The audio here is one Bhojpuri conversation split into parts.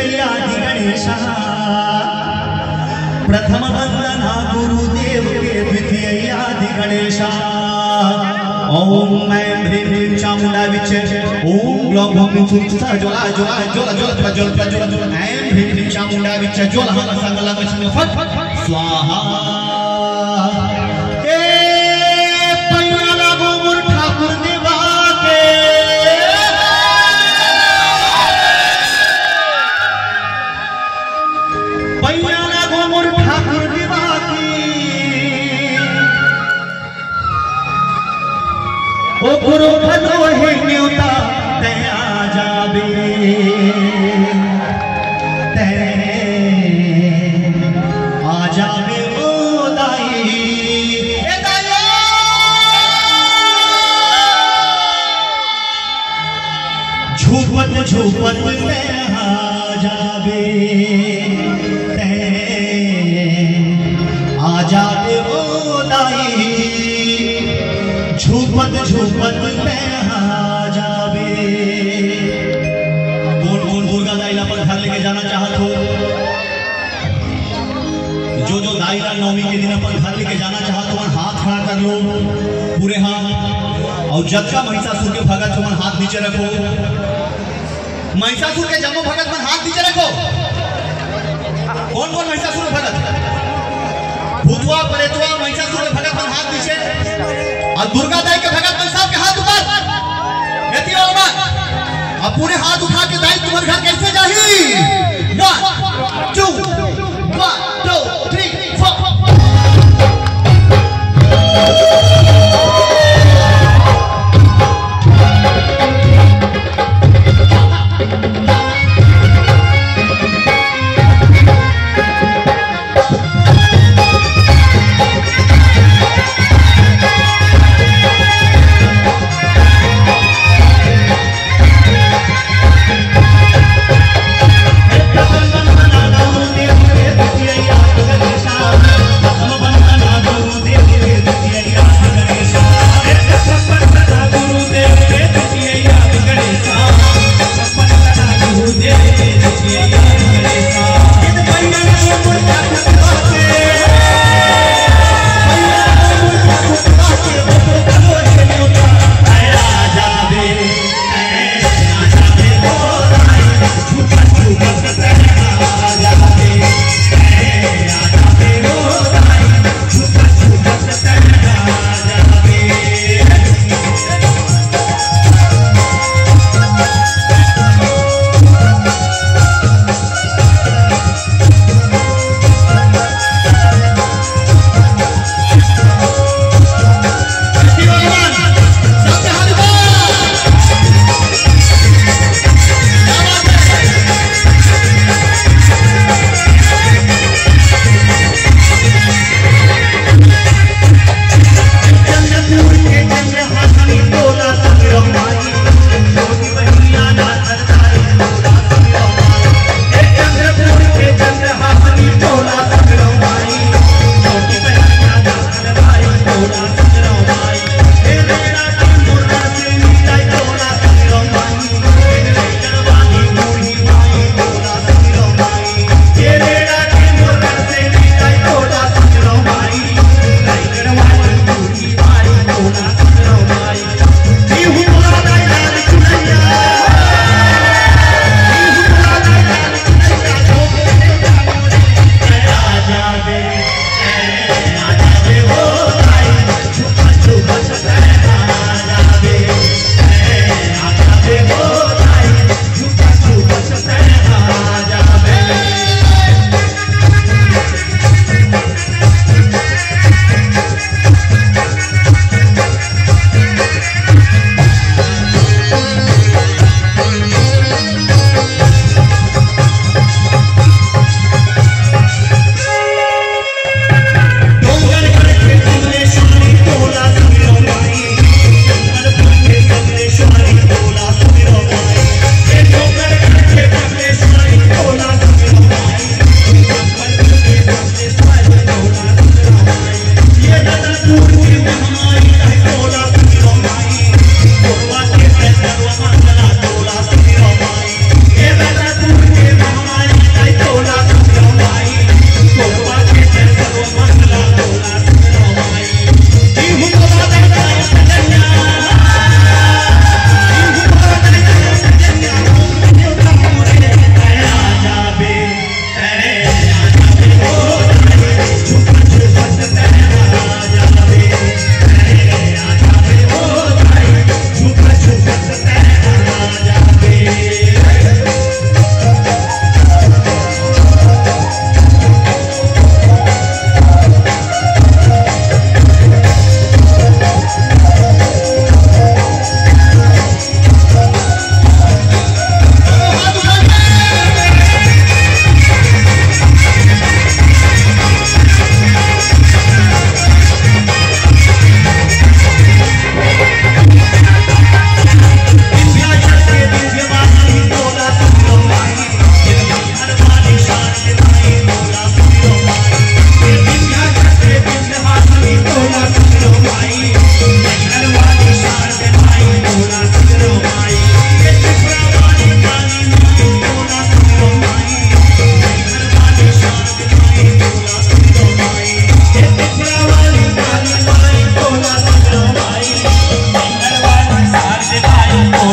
द्वितीयादि गणेशा प्रथम वंदना गुरुदेव के द्वितीयादि गणेशा ओम ऐं ह्रीं ह्रीं चामुंडा विच ओम ग्लौं भौं सुरसा ज्वला ज्वला ज्वला ज्वला प्रज्वल प्रज्वल ऐं ह्रीं ह्रीं चामुंडा विच ज्वला हम संगला मछली फट फट स्वाहा ए पैया लागो मोर ठाकुर देवा के पैया लागो मोर ठाकुर देवा की ओ गुरु भलो है न्योता ते आ जाबे ते आ जाबे ओ दाई ए दाई झूपत झूपत ते आ जाबे ते आ जाबे ओ दाई झूपत झूपत आ जावे कौन कौन दुर्गा दाईला पर घर लेके जाना चाहत हो जो दाईला नवमी के दिन पर घर लेके जाना चाहत हो हाथ खड़ा कर लो पूरे हाथ और जब का महिषासुर के भगत तुम हाथ नीचे रखो महिषासुर के जमो भगत मन हाथ नीचे रखो कौन कौन महिषासुर के भगत भूतवा प्रेतवा महिषासुर के भगत मन हाथ नीचे और दुर्गा दाई के भगत भाई साहब के हाथ ऊपर यदि अब पूरे हाथ उठा के दाई तुम्हारे घर कैसे जाही 1 2 1 2 3 4 Thank you.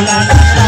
Oh,